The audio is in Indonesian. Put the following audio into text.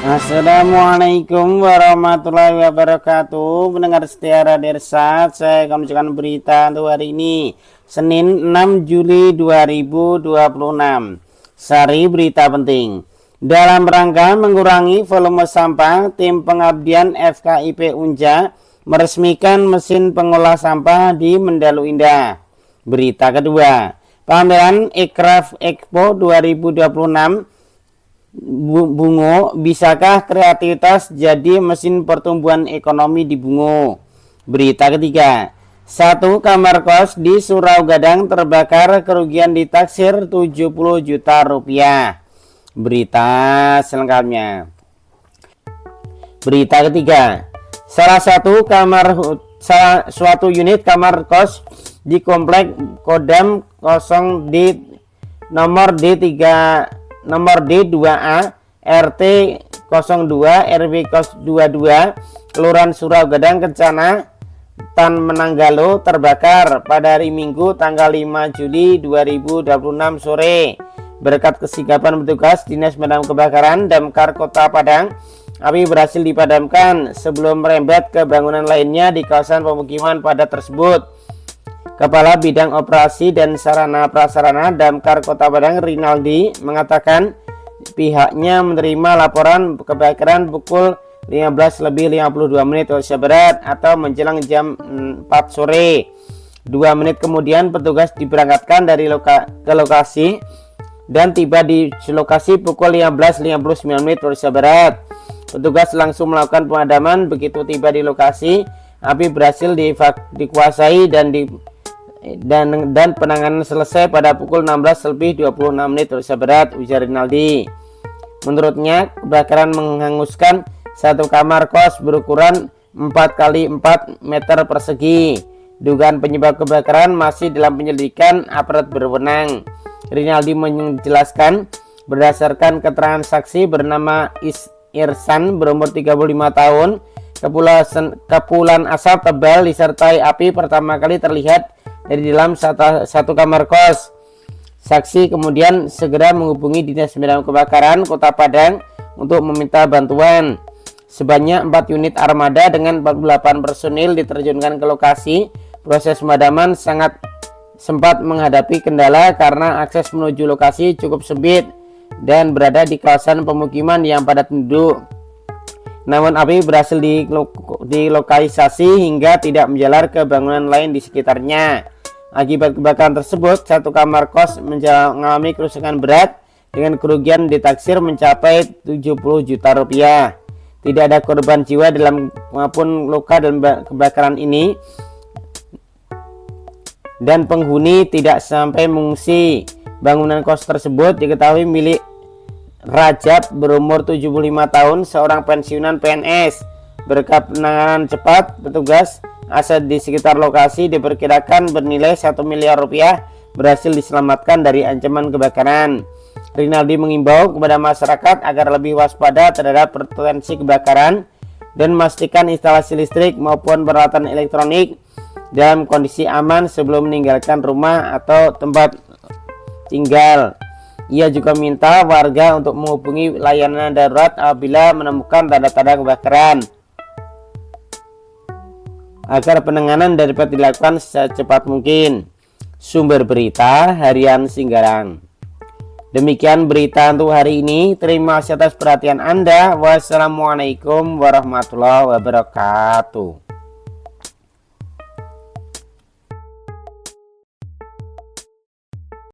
Assalamualaikum warahmatullahi wabarakatuh. Pendengar setia Radio Irsad, saya akan membacakan berita untuk hari ini, Senin 6 Juli 2026. Sari berita penting. Dalam rangka mengurangi volume sampah, tim pengabdian FKIP Unja meresmikan mesin pengolah sampah di Mendalu Indah. Berita kedua, pameran Ekraf Expo 2026 Bungo, bisakah kreativitas jadi mesin pertumbuhan ekonomi di Bungo? Berita ketiga, satu kamar kos di Surau Gadang terbakar, kerugian ditaksir 70 juta rupiah. Berita selengkapnya. Berita ketiga, suatu unit kamar kos di komplek Kodam 0 nomor D2A RT 02 RW 22 Kelurahan Surau Gadang Kecamatan Menanggalo terbakar pada hari Minggu tanggal 5 Juli 2026 sore. Berkat kesigapan petugas Dinas Pemadam Kebakaran Damkar Kota Padang, api berhasil dipadamkan sebelum merembet ke bangunan lainnya di kawasan pemukiman padat tersebut. Kepala Bidang Operasi dan Sarana Prasarana Damkar Kota Padang Rinaldi mengatakan pihaknya menerima laporan kebakaran pukul 15:52 Indonesia Barat atau menjelang jam 4 sore. 2 menit kemudian petugas diberangkatkan dari ke lokasi dan tiba di lokasi pukul 15:59 Indonesia Barat. Petugas langsung melakukan pemadaman. Begitu tiba di lokasi, api berhasil dikuasai dan penanganan selesai pada pukul 16:26 Indonesia Barat, ujar Rinaldi. Menurutnya, kebakaran menghanguskan satu kamar kos berukuran 4x4 meter persegi. Dugaan penyebab kebakaran masih dalam penyelidikan aparat berwenang. Rinaldi menjelaskan, berdasarkan keterangan saksi bernama Irsan berumur 35 tahun, kepulan asap tebal disertai api pertama kali terlihat dari dalam satu kamar kos. Saksi kemudian segera menghubungi Dinas Pemadam Kebakaran Kota Padang untuk meminta bantuan. Sebanyak 4 unit armada dengan 48 personil diterjunkan ke lokasi. Proses pemadaman sempat menghadapi kendala karena akses menuju lokasi cukup sempit dan berada di kawasan pemukiman yang padat penduduk. Namun api berhasil dilokalisasi hingga tidak menjalar ke bangunan lain di sekitarnya. Akibat kebakaran tersebut, satu kamar kos mengalami kerusakan berat dengan kerugian ditaksir mencapai 70 juta rupiah. Tidak ada korban jiwa maupun luka dalam kebakaran ini dan penghuni tidak sampai mengungsi. Bangunan kos tersebut diketahui milik Rajab berumur 75 tahun, seorang pensiunan PNS. Berkat penanganan cepat petugas, aset di sekitar lokasi diperkirakan bernilai 1 miliar rupiah berhasil diselamatkan dari ancaman kebakaran. Rinaldi mengimbau kepada masyarakat agar lebih waspada terhadap potensi kebakaran dan memastikan instalasi listrik maupun peralatan elektronik dalam kondisi aman sebelum meninggalkan rumah atau tempat tinggal. Ia juga minta warga untuk menghubungi layanan darurat apabila menemukan tanda-tanda kebakaran agar penanganan dapat dilakukan secepat mungkin. Sumber berita Harian Singgarang. Demikian berita untuk hari ini. Terima kasih atas perhatian Anda. Wassalamualaikum warahmatullahi wabarakatuh.